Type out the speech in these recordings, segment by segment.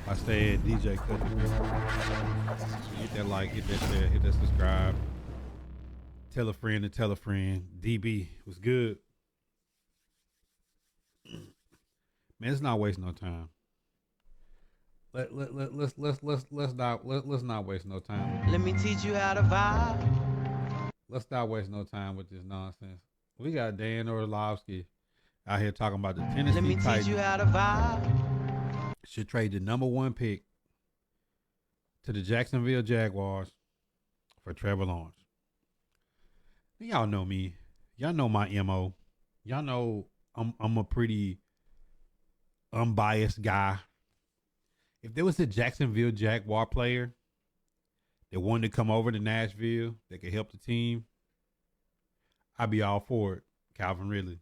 I said DJ Cooking. Hit that like, hit that share, hit that subscribe. Tell a friend to tell a friend. DB was good. Man, let's not waste no time. Let's not waste no time. Let me teach you how to vibe. Let's not waste no time with this nonsense. We got Dan Orlovsky out here talking about the Tennessee Let me Titans teach you how to vibe. should trade the number one pick to the Jacksonville Jaguars for Trevor Lawrence. Y'all know me. Y'all know my MO. Y'all know I'm a pretty unbiased guy. If there was a Jacksonville Jaguar player that wanted to come over to Nashville that could help the team, I'd be all for it. Calvin Ridley.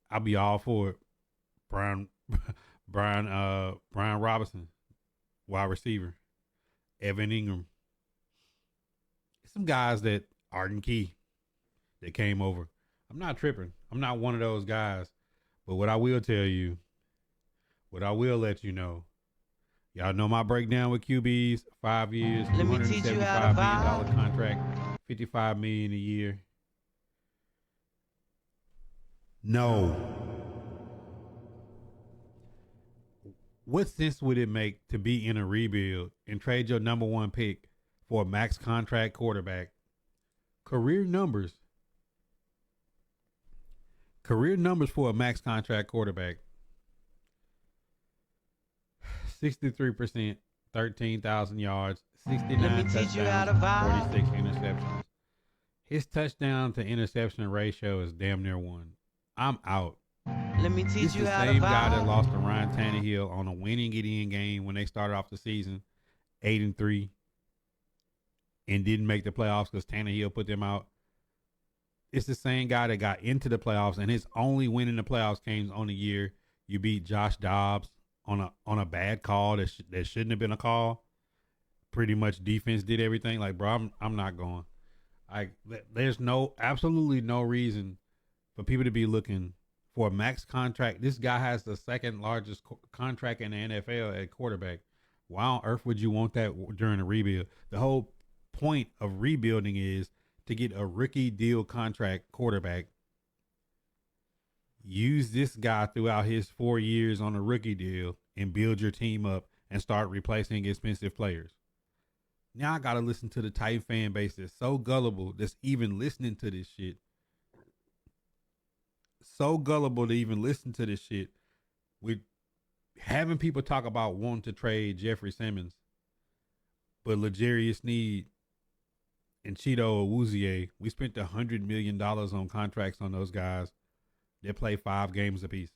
I'd be all for it. Brian Robinson, wide receiver. Evan Ingram. Some guys that Arden Key that came over. I'm not tripping. I'm not one of those guys. But what I will tell you, what I will let you know, y'all know my breakdown with QBs. 5 years, $275 million contract, $55 million a year. No. What sense would it make to be in a rebuild and trade your number one pick for a max contract quarterback? Career numbers for a max contract quarterback. 63%, 13,000 yards, 69 touchdowns, 46 interceptions. His touchdown to interception ratio is damn near 1. I'm out. Let me teach you how to vibe. This is the same guy that lost to Ryan Tannehill on a winning Gideon game when they started off the season 8-3 and didn't make the playoffs because Tannehill put them out. It's the same guy that got into the playoffs, and his only win in the playoffs came on the year you beat Josh Dobbs on a bad call that shouldn't have been a call. Pretty much defense did everything. Like, bro, I'm not going. There's absolutely no reason for people to be looking for a max contract. This guy has the second largest contract in the NFL at quarterback. Why on earth would you want that during a rebuild? The whole point of rebuilding is to get a rookie deal contract quarterback. Use this guy throughout his 4 years on a rookie deal and build your team up and start replacing expensive players. Now I got to listen to the Titan fan base that's so gullible that's even listening to this shit. So gullible to even listen to this shit. With having people talk about wanting to trade Jeffrey Simmons, but L'Jarius Sneed and Cheeto Awuzie, we spent $100 million on contracts on those guys. They play 5 games apiece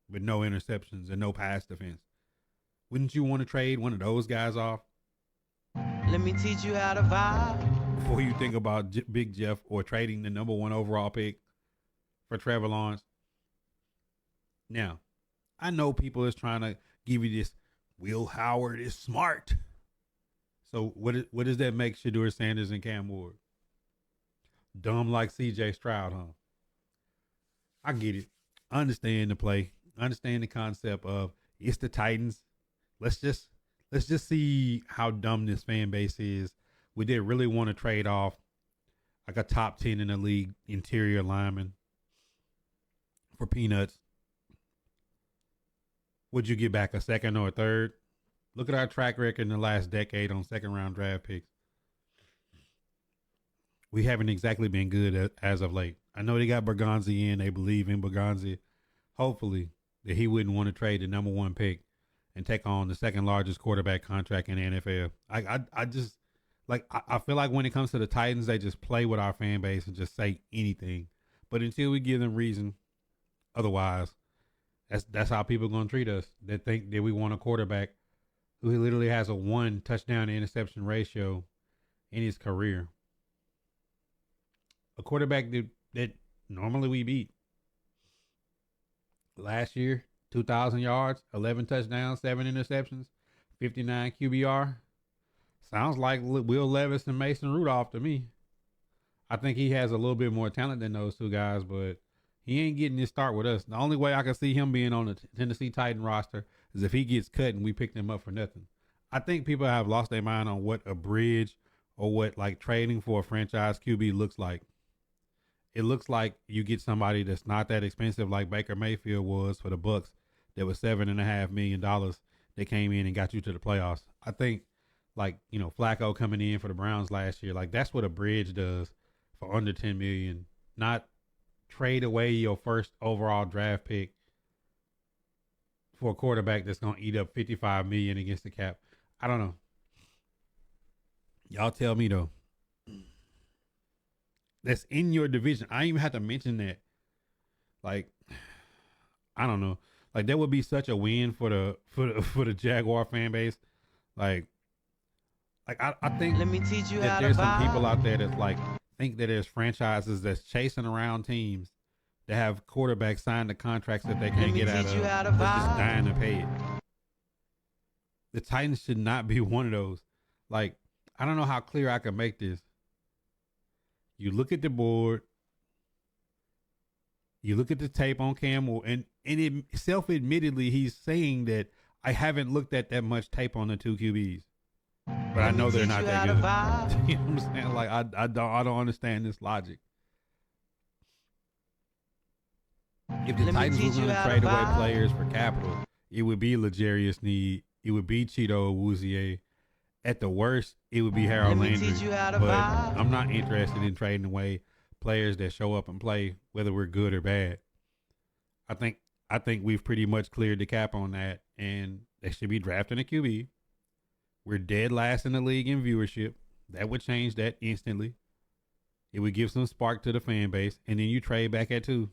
with no interceptions and no pass defense. Wouldn't you want to trade one of those guys off? Let me teach you how to vibe. Before you think about Big Jeff or trading the number 1 overall pick for Trevor Lawrence. Now, I know people is trying to give you this, Will Howard is smart. So what does that make Shedeur Sanders and Cam Ward? Dumb like CJ Stroud, huh? I get it. I understand the play. I understand the concept of it's the Titans. Let's just see how dumb this fan base is. Would they really want to trade off like a top 10 in the league interior lineman for peanuts? Would you get back a second or a third? Look at our track record in the last decade on second round draft picks. We haven't exactly been good as of late. I know they got Bergonzi in. They believe in Bergonzi. Hopefully that he wouldn't want to trade the number 1 pick and take on the second largest quarterback contract in the NFL. I feel like when it comes to the Titans, they just play with our fan base and just say anything. But until we give them reason, otherwise, that's how people are going to treat us. They think that we want a quarterback who literally has a 1 touchdown to interception ratio in his career. A quarterback that normally we beat. Last year, 2,000 yards, 11 touchdowns, 7 interceptions, 59 QBR. Sounds like Will Levis and Mason Rudolph to me. I think he has a little bit more talent than those two guys, but he ain't getting his start with us. The only way I can see him being on the Tennessee Titan roster is if he gets cut and we pick him up for nothing. I think people have lost their mind on what a bridge or what like trading for a franchise QB looks like. It looks like you get somebody that's not that expensive, like Baker Mayfield was for the Bucks. That was $7.5 million. They came in and got you to the playoffs. I think, like Flacco coming in for the Browns last year, like that's what a bridge does for under $10 million. Not trade away your first overall draft pick for a quarterback that's gonna eat up $55 million against the cap. I don't know. Y'all tell me though. That's in your division. I even have to mention that. Like, I don't know. Like that would be such a win for the Jaguar fan base. Like I think Let me teach you that how to there's some people vibe. out there that's like think that there's franchises that's chasing around teams that have quarterbacks signed the contracts that they Let can't me get out teach you of. how to That's just vibe. dying to pay it. The Titans should not be one of those. Like, I don't know how clear I can make this. You look at the board, you look at the tape on Camel, and it self-admittedly he's saying that I haven't looked at that much tape on the two QBs, but I Let me know they're teach not you that how to good. vibe. You know what I'm saying? Like I don't understand this logic. If the Let me Titans were teach you going to how to trade away vibe. players for capital, it would be L'Jarius Sneed. It would be Cheeto Awuzie. At the worst, it would be Harold Let me Landry. teach you how to But vibe. I'm not interested in trading away players that show up and play, whether we're good or bad. I think we've pretty much cleared the cap on that, and they should be drafting a QB. We're dead last in the league in viewership. That would change that instantly. It would give some spark to the fan base, and then you trade back at 2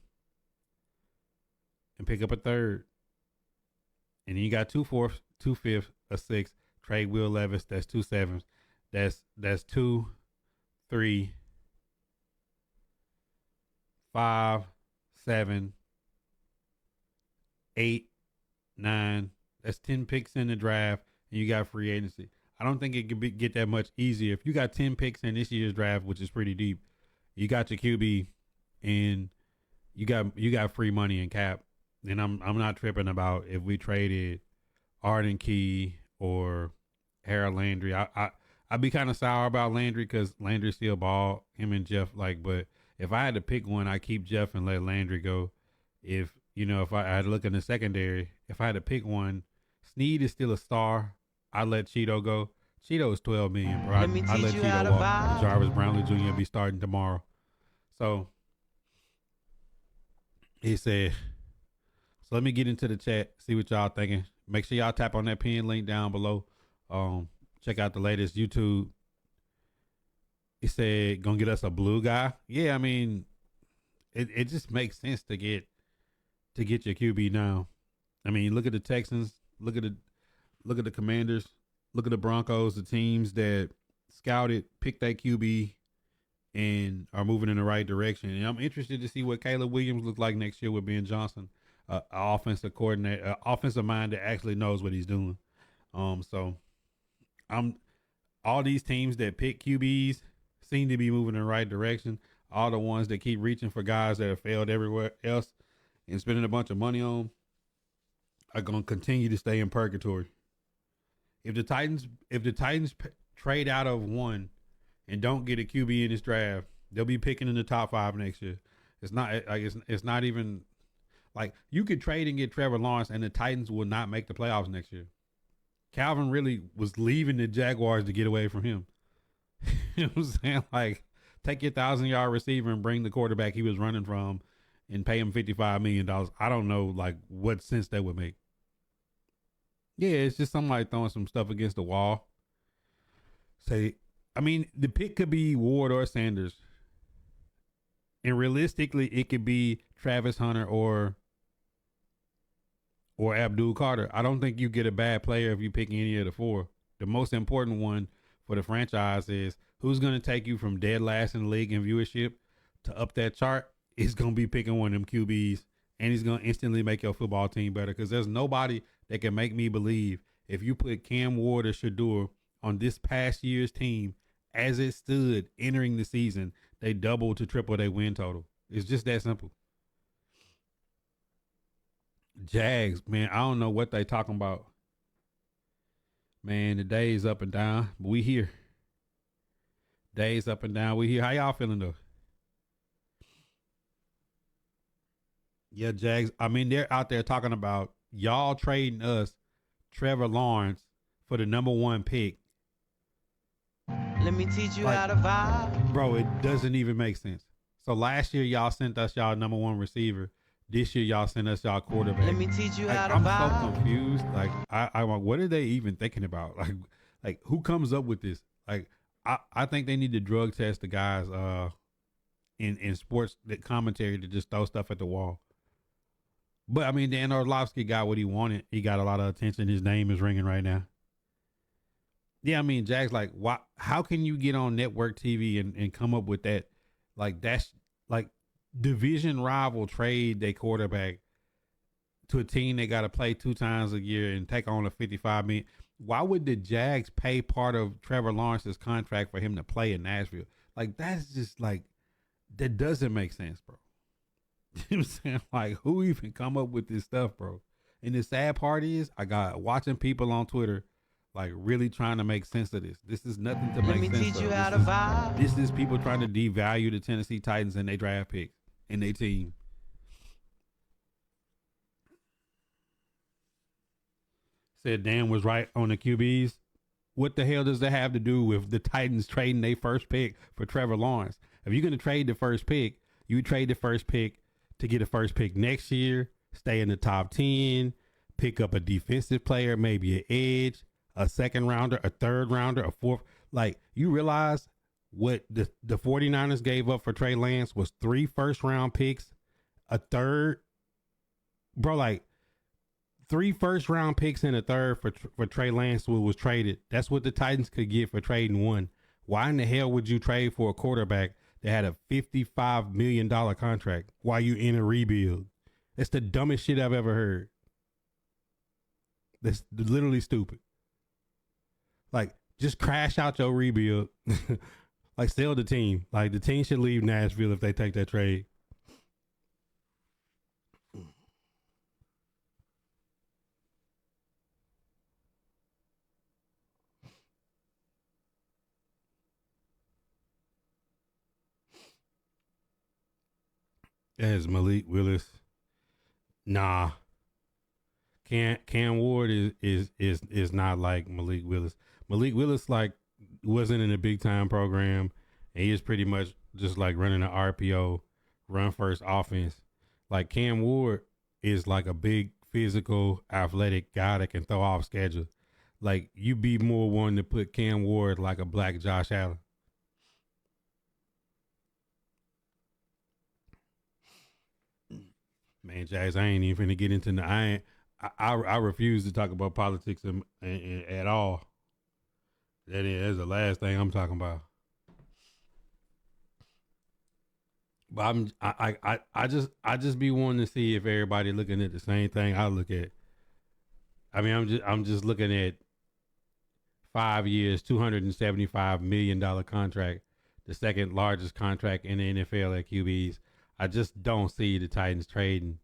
and pick up a 3rd, and then you got 2/4, 2/5, a 6. Trade Will Levis. That's 2/7. That's 2, 3, 5, 7, 8, 9. That's 10 picks in the draft, and you got free agency. I don't think it could get that much easier. If you got 10 picks in this year's draft, which is pretty deep, you got your QB, and you got free money in cap. And I'm not tripping about if we traded Arden Key or Harold Landry. I'd be kind of sour about Landry because Landry still ball him and Jeff but if I had to pick one, I keep Jeff and let Landry go. If I had to look in the secondary, if I had to pick one, Sneed is still a star. I let Cheeto go. Cheeto is $12 million, bro. Let me I let teach you how Cheeto to walk. vibe. Jarvis Brownlee Jr. be starting tomorrow. So he said, so let me get into the chat, see what y'all thinking. Make sure y'all tap on that pin link down below. Check out the latest YouTube. He said, gonna get us a blue guy. Yeah, I mean, it just makes sense to get your QB now. I mean, look at the Texans, look at the Commanders, look at the Broncos, the teams that scouted, picked that QB, and are moving in the right direction. And I'm interested to see what Caleb Williams looks like next year with Ben Johnson, an offensive coordinator, offensive mind that actually knows what he's doing. So I'm all these teams that pick QBs seem to be moving in the right direction. All the ones that keep reaching for guys that have failed everywhere else and spending a bunch of money on are going to continue to stay in purgatory. If the Titans trade out of one and don't get a QB in this draft, they'll be picking in the top 5 next year. It's not even like you could trade and get Trevor Lawrence and the Titans will not make the playoffs next year. Calvin really was leaving the Jaguars to get away from him. You know what I'm saying? Like, take your 1,000-yard receiver and bring the quarterback he was running from and pay him $55 million. I don't know, like, what sense that would make. Yeah, it's just somebody throwing some stuff against the wall. The pick could be Ward or Sanders. And realistically, it could be Travis Hunter or Abdul Carter. I don't think you get a bad player if you pick any of the 4. The most important one for the franchise is who's going to take you from dead last in the league in viewership to up that chart. Is going to be picking one of them QBs, and he's going to instantly make your football team better because there's nobody that can make me believe if you put Cam Ward or Shador on this past year's team as it stood entering the season, they double to triple their win total. It's just that simple. Jags, man, I don't know what they talking about. Man, the days up and down, but we here. Days up and down, we here. How y'all feeling though? Yeah, Jags. I mean, they're out there talking about y'all trading us Trevor Lawrence for the number one pick. Let me teach you Like, how to vibe. bro, it doesn't even make sense. So last year y'all sent us y'all number one receiver. This year y'all sent us y'all quarterback. Let me teach you how to I'm vibe. so confused. Like I'm like, what are they even thinking about? Like who comes up with this? Like I think they need to drug test the guys in sports that commentary to just throw stuff at the wall. But I mean, Dan Orlovsky got what he wanted. He got a lot of attention. His name is ringing right now. Yeah, I mean, Jack's like, why? How can you get on network TV and come up with that? Like that's like division rival trade their quarterback to a team they got to play 2 times a year and take on a 55 million. Why would the Jags pay part of Trevor Lawrence's contract for him to play in Nashville? Like that's just like that doesn't make sense, bro. You know what I'm saying? Like who even come up with this stuff, bro? And the sad part is I got watching people on Twitter like really trying to make sense of this. This is nothing to Let make me sense teach you of. how to vibe. This is people trying to devalue the Tennessee Titans and their draft picks and their team. Said Dan was right on the QBs. What the hell does that have to do with the Titans trading their first pick for Trevor Lawrence? If you're going to trade the first pick, you trade the first pick to get a first pick next year, stay in the top 10, pick up a defensive player, maybe an edge, a second rounder, a third rounder, a fourth. Like, you realize what the 49ers gave up for Trey Lance was 3 first-round picks, a third. Bro, like, 3 first-round picks and a third for Trey Lance was traded. That's what the Titans could get for trading one. Why in the hell would you trade for a quarterback that had a $55 million contract while you in a rebuild? That's the dumbest shit I've ever heard. That's literally stupid. Like, just crash out your rebuild. Like, sell the team. Like, the team should leave Nashville if they take that trade. As Malik Willis. Nah. Cam Ward is not like Malik Willis. Malik Willis like wasn't in a big time program, and he is pretty much just like running an RPO, run first offense. Like Cam Ward is like a big physical, athletic guy that can throw off schedule. Like you be more one to put Cam Ward like a black Josh Allen. Man, Jags, I ain't even finna get into the. I refuse to talk about politics at all. That's the last thing I'm talking about. But I just be wanting to see if everybody looking at the same thing I look at. I mean, I'm just looking at 5 years, $275 million contract, the second largest contract in the NFL at QBs. I just don't see the Titans trading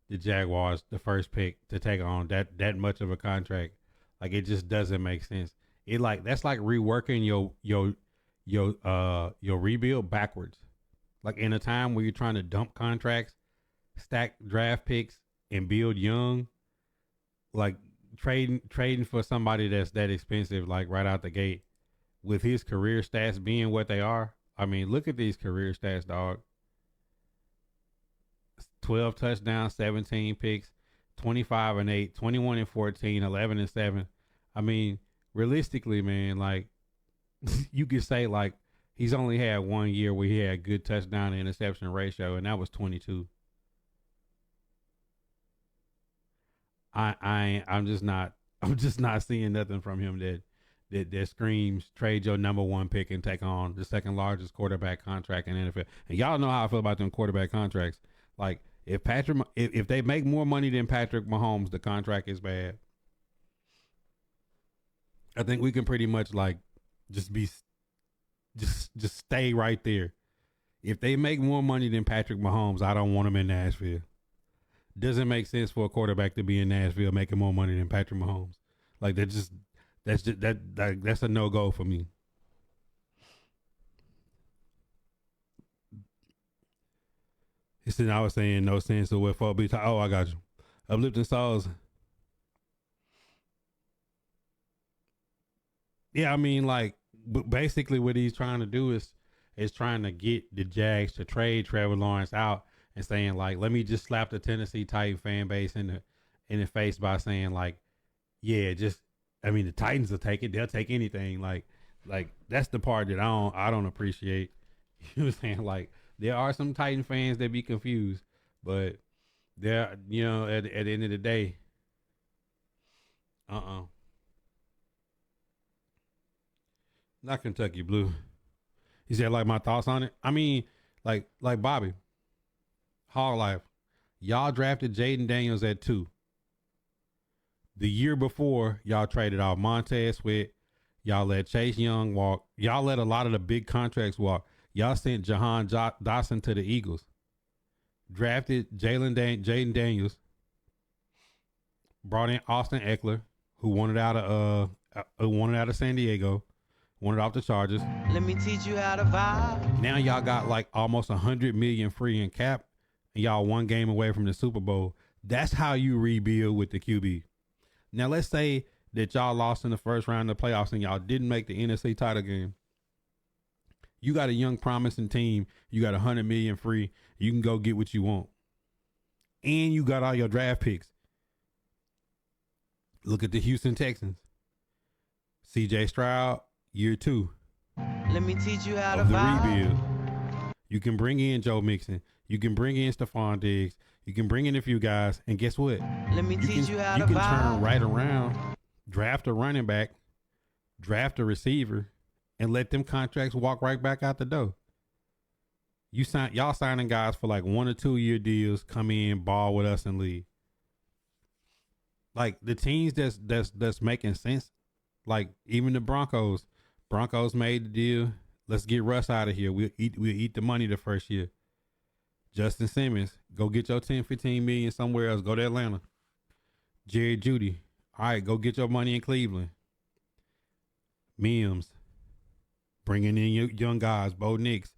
the Jaguars the first pick to take on that much of a contract. Like it just doesn't make sense. It like that's like reworking your rebuild backwards. Like in a time where you're trying to dump contracts, stack draft picks, and build young, like trading for somebody that's that expensive, like right out the gate, with his career stats being what they are. I mean, look at these career stats, dog. 12 touchdowns, 17 picks, 25 and 8, 21 and 14, 11 and 7. I mean, realistically, man, like you could say like he's only had 1 year where he had good touchdown to interception ratio, and that was 22. I'm just not seeing nothing from him that screams trade your number one pick and take on the second largest quarterback contract in the NFL. And y'all know how I feel about them quarterback contracts. Like if they make more money than Patrick Mahomes, the contract is bad. I think we can pretty much like just stay right there. If they make more money than Patrick Mahomes, I don't want him in Nashville. Doesn't make sense for a quarterback to be in Nashville making more money than Patrick Mahomes. Like that's a no go for me. He said I was saying no sense to what folk be talking. Oh, I got you. Uplifting souls. Yeah, I mean, like, basically what he's trying to do is trying to get the Jags to trade Trevor Lawrence out and saying like, let me just slap the Tennessee Titan fan base in the face by saying like, yeah, just I mean the Titans will take it. They'll take anything. Like that's the part that I don't appreciate. You know what I'm saying? Like there are some Titan fans that be confused, but they're at the end of the day, not Kentucky Blue. He said like my thoughts on it. I mean, like Bobby, Hog Life. Y'all drafted Jaden Daniels at 2. The year before, y'all traded off Montez Sweat. Y'all let Chase Young walk. Y'all let a lot of the big contracts walk. Y'all sent Dawson to the Eagles. Drafted Jaden Daniels. Brought in Austin Eckler, who wanted out of San Diego. Wanted off the Chargers. Let me teach you how to vibe. Now y'all got like almost $100 million free in cap, and y'all one game away from the Super Bowl. That's how you rebuild with the QB. Now let's say that y'all lost in the first round of the playoffs and y'all didn't make the NFC title game. You got a young, promising team. You got $100 million free. You can go get what you want, and you got all your draft picks. Look at the Houston Texans. C.J. Stroud, year 2. Let me teach you how to of the vibe. rebuild. You can bring in Joe Mixon. You can bring in Stephon Diggs. You can bring in a few guys, and guess what? Let me teach you how to You can vibe. turn right around, draft a running back, draft a receiver, and let them contracts walk right back out the door. Y'all signing guys for like 1 or 2 year deals, come in, ball with us, and leave. Like the teams that's making sense, like even the Broncos. Broncos made the deal. Let's get Russ out of here. We'll eat the money the first year. Justin Simmons, go get your 10, 15 million somewhere else. Go to Atlanta. Jerry Jeudy, all right, go get your money in Cleveland. Mims, bringing in young guys, Bo Nix.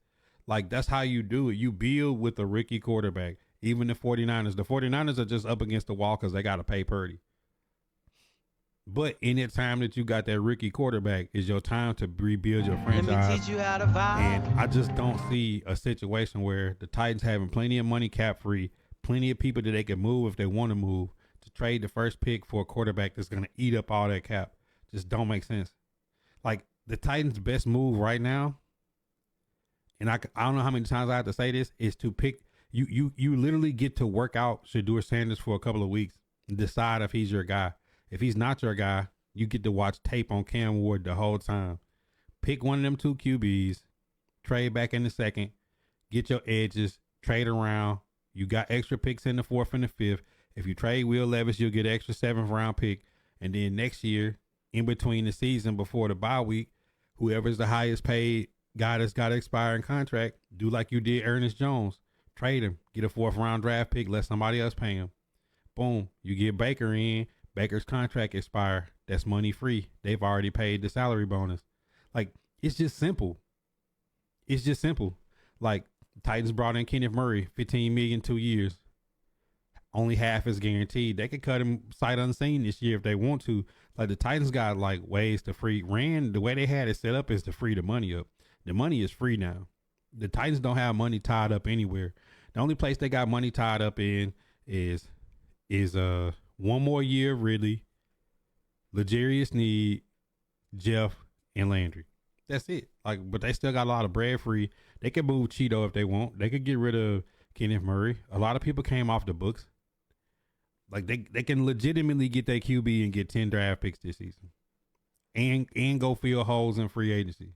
Like, that's how you do it. You build with a rookie quarterback. Even the 49ers. The 49ers are just up against the wall because they got to pay Purdy. But in the time that you got that rookie quarterback is your time to rebuild your franchise. Let me teach you how to vibe. And I just don't see a situation where the Titans having plenty of money cap free, plenty of people that they can move if they want to move, to trade the first pick for a quarterback that's going to eat up all that cap. Just don't make sense. Like the Titans' best move right now, and I don't know how many times I have to say this, is to pick you literally get to work out Shedeur Sanders for a couple of weeks and decide if he's your guy. If he's not your guy, you get to watch tape on Cam Ward the whole time. Pick one of them 2 QBs, trade back in the second, get your edges, trade around. You got extra picks in the 4th and the 5th. If you trade Will Levis, you'll get an extra 7th round pick. And then next year, in between the season before the bye week, whoever's the highest paid guy that's got an expiring contract, do like you did Ernest Jones. Trade him, get a 4th round draft pick, let somebody else pay him. Boom, you get Baker in. Baker's contract expire. That's money free. They've already paid the salary bonus. Like, it's just simple. It's just simple. Like, Titans brought in Kenneth Murray, $15 million, 2 years. Only half is guaranteed. They could cut him sight unseen this year if they want to. Like, the Titans got like ways to free. The way they had it set up is to free the money up. The money is free now. The Titans don't have money tied up anywhere. The only place they got money tied up in is 1 more year, really. L'Jarius Sneed, Jeff, and Landry. That's it. Like, but they still got a lot of bread free. They could move Cheeto if they want. They could get rid of Kenneth Murray. A lot of people came off the books. Like they can legitimately get their QB and get 10 draft picks this season, and go fill holes in free agency.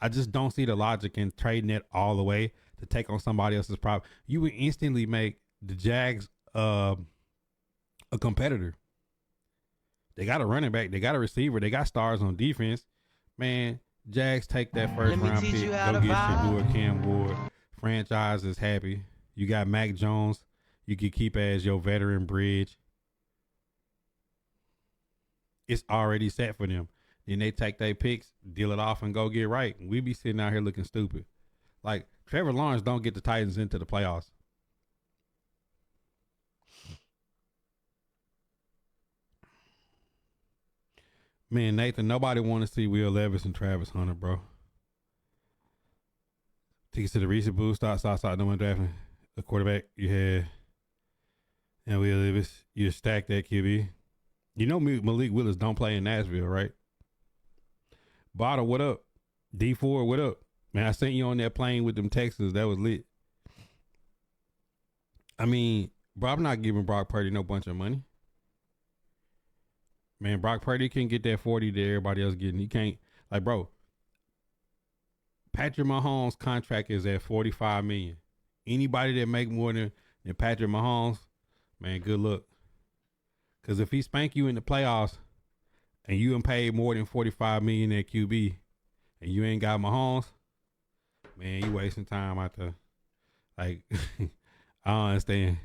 I just don't see the logic in trading it all the way to take on somebody else's problem. You would instantly make the Jags a competitor. They got a running back. They got a receiver. They got stars on defense. Man, Jags take that first round pick. Go get Shedeur, Cam Ward. Franchise is happy. You got Mac Jones. you could keep as your veteran bridge. It's already set for them. Then they take their picks, deal it off, and go get right. We be sitting out here looking stupid. Like Trevor Lawrence don't get the Titans into the playoffs. Man, Nathan, nobody want to see Will Levis and Travis Hunter, bro. Tickets to the recent boost start no one drafting a quarterback. You had and Will Levis. You stacked that QB. You know Malik Willis don't play in Nashville, right? Bottle, what up? D4, what up? Man, I sent you on that plane with them Texans. That was lit. I mean, bro, I'm not giving Brock Purdy no bunch of money. Man, Brock Purdy can get that 40 that everybody else getting. He can't. Like, bro, Patrick Mahomes' contract is at $45 million. Anybody that make more than Patrick Mahomes, man, good luck. Because if he spank you in the playoffs and you ain't paid more than $45 million at QB and you ain't got Mahomes, man, you wasting time out there. Like, I don't understand.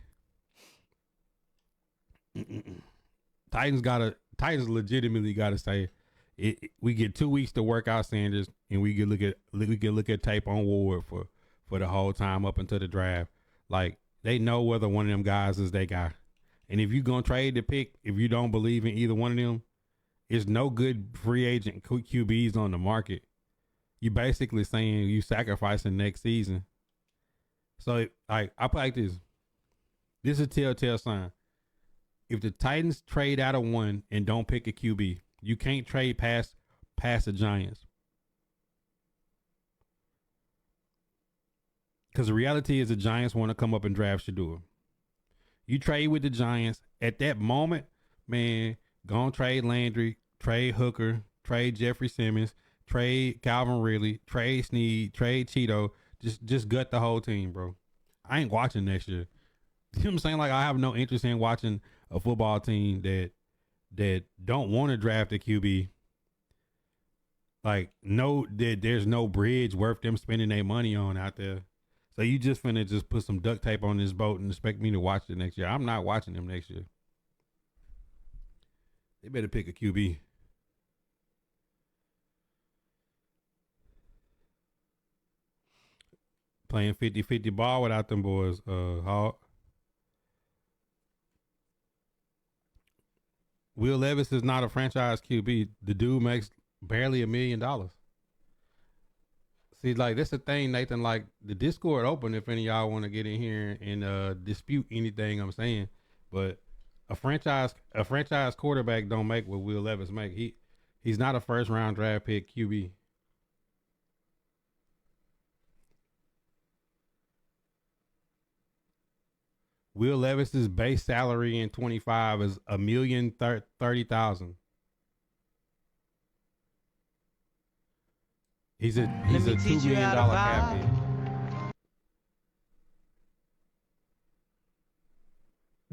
Titans legitimately gotta say it. We get 2 weeks to work out Sanders, and we can look at tape on Ward for the whole time up until the draft. Like, they know whether one of them guys is their guy. And if you gonna trade the pick, if you don't believe in either one of them, it's no good free agent QBs on the market. You basically saying you sacrificing next season. So I put like this. This is a telltale sign. If the Titans trade out of one and don't pick a QB, you can't trade past the Giants. Because the reality is the Giants want to come up and draft Shador. You trade with the Giants at that moment, man. Go and trade Landry, trade Hooker, trade Jeffrey Simmons, trade Calvin Ridley, trade Snead, trade Cheeto. Just gut the whole team, bro. I ain't watching next year. You know what I'm saying? Like, I have no interest in watching a football team that don't want to draft a QB. Like, there's no bridge worth them spending their money on out there. So you just finna just put some duct tape on this boat and expect me to watch it next year. I'm not watching them next year. They better pick a QB. Playing 50-50 ball without them boys, Hawk. Will Levis is not a franchise QB. The dude makes barely $1 million. See, like, that's the thing, Nathan. Like, the Discord open if any of y'all want to get in here and dispute anything I'm saying. But a franchise quarterback don't make what Will Levis make. He's not a first round draft pick QB. Will Levis's base salary in 25 is $1,030,000. He's a $2 million cap hit.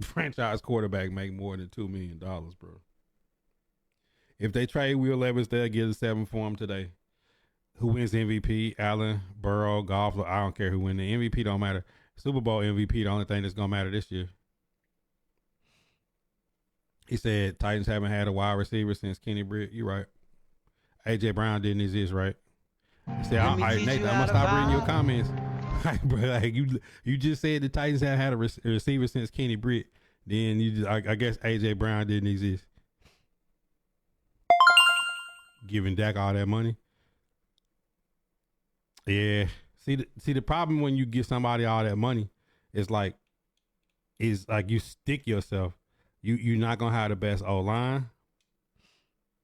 Franchise quarterback make more than $2 million, bro. If they trade Will Levis, they'll get a 7 for him today. Who wins MVP? Allen, Burrow, Goff. I don't care who wins. The MVP don't matter. Super Bowl MVP, the only thing that's gonna matter this year. He said Titans haven't had a wide receiver since Kenny Britt. You right. AJ Brown didn't exist, right? He said, all right, Nathan, I'm gonna stop reading your comments. Like, you just said the Titans have had a receiver since Kenny Britt. Then I guess AJ Brown didn't exist. Giving Dak all that money. Yeah. See the problem when you give somebody all that money is like you stick yourself. You're not gonna have the best O-line.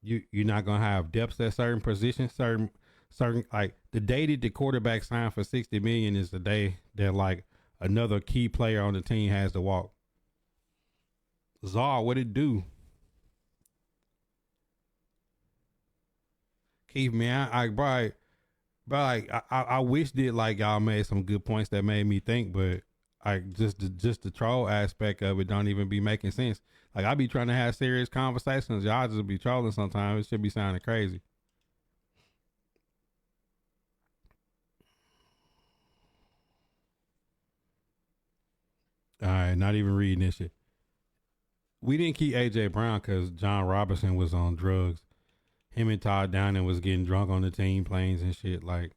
You're not gonna have depth at certain positions, certain like the day that the quarterback signed for $60 million is the day that like another key player on the team has to walk. Czar, what it do? Keith, man, I wish that like y'all made some good points that made me think, but just the troll aspect of it don't even be making sense. Like, I be trying to have serious conversations, y'all just be trolling sometimes. It should be sounding crazy. All right, not even reading this shit. We didn't keep AJ Brown because John Robinson was on drugs. Him and Todd Downing was getting drunk on the team planes and shit. Like,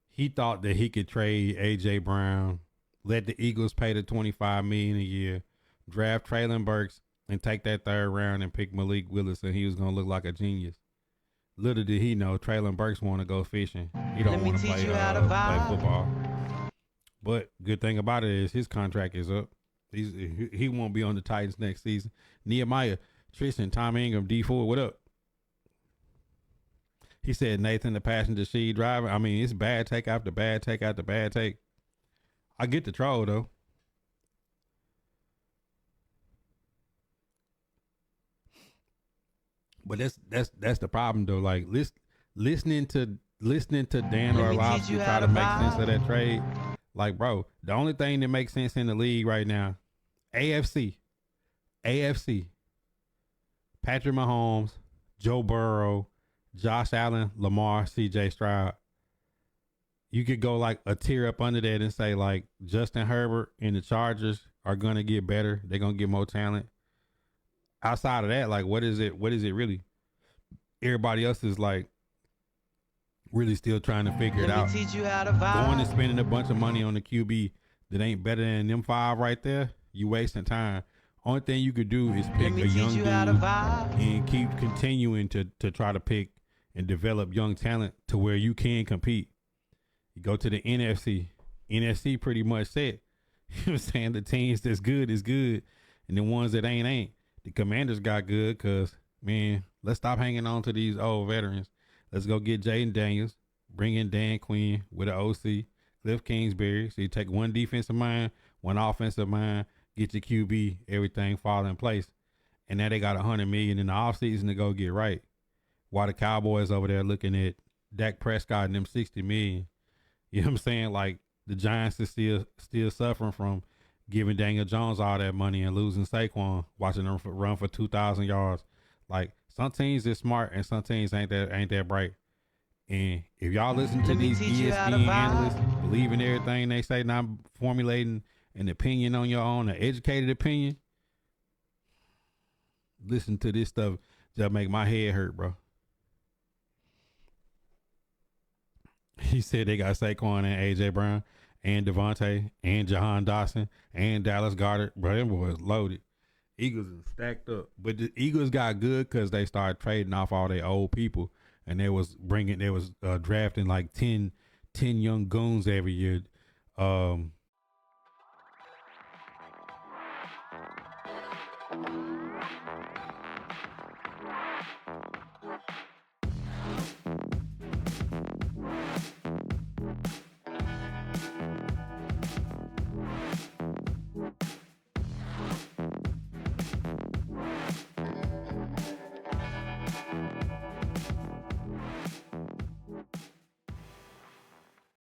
he thought that he could trade AJ Brown, let the Eagles pay the $25 million a year, draft Traylon Burks, and take that third round and pick Malik Willis, and he was gonna look like a genius. Little did he know, Traylon Burks want to go fishing. He don't want to play football. But good thing about it is his contract is up. He won't be on the Titans next season. Nehemiah, Tristan, Tom Ingram, D4, what up? He said Nathan the passenger seat driver. I mean, it's bad take after bad take after bad take. I get the troll though. But that's the problem though. Like listening to Dan Orlovsky try to make sense of that trade. Like, bro, the only thing that makes sense in the league right now, AFC, Patrick Mahomes, Joe Burrow, Josh Allen, Lamar, CJ Stroud. You could go like a tier up under that and say like Justin Herbert and the Chargers are gonna get better. They're gonna get more talent. Outside of that, like what is it really? Everybody else is like really still trying to figure it out. Teach you how to vibe. Going and spending a bunch of money on the QB that ain't better than them 5 right there, you wasting time. Only thing you could do is pick a young dude and keep continuing to try to pick and develop young talent to where you can compete. You go to the NFC. NFC pretty much set. You know what I'm saying? The teams that's good is good, and the ones that ain't. The Commanders got good because, man, let's stop hanging on to these old veterans. Let's go get Jaden Daniels, bring in Dan Quinn with an OC, Cliff Kingsbury. So you take one defensive mind, one offensive mind, get your QB, everything fall in place. And now they got $100 million in the offseason to go get right. While the Cowboys over there looking at Dak Prescott and them $60 million. You know what I'm saying? Like the Giants is still suffering from giving Daniel Jones all that money and losing Saquon, watching them run for 2,000 yards. Like some teams is smart and some teams ain't that bright. And if y'all listen to these ESPN analysts, believe in everything they say, not formulating an opinion on your own, an educated opinion, listen to this stuff just make my head hurt, bro. He said they got Saquon and AJ Brown and Devontae and Jahan Dawson and Dallas Goedert. Bro, them boys loaded. Eagles is stacked up. But the Eagles got good because they started trading off all their old people. And they was drafting like 10 young goons every year.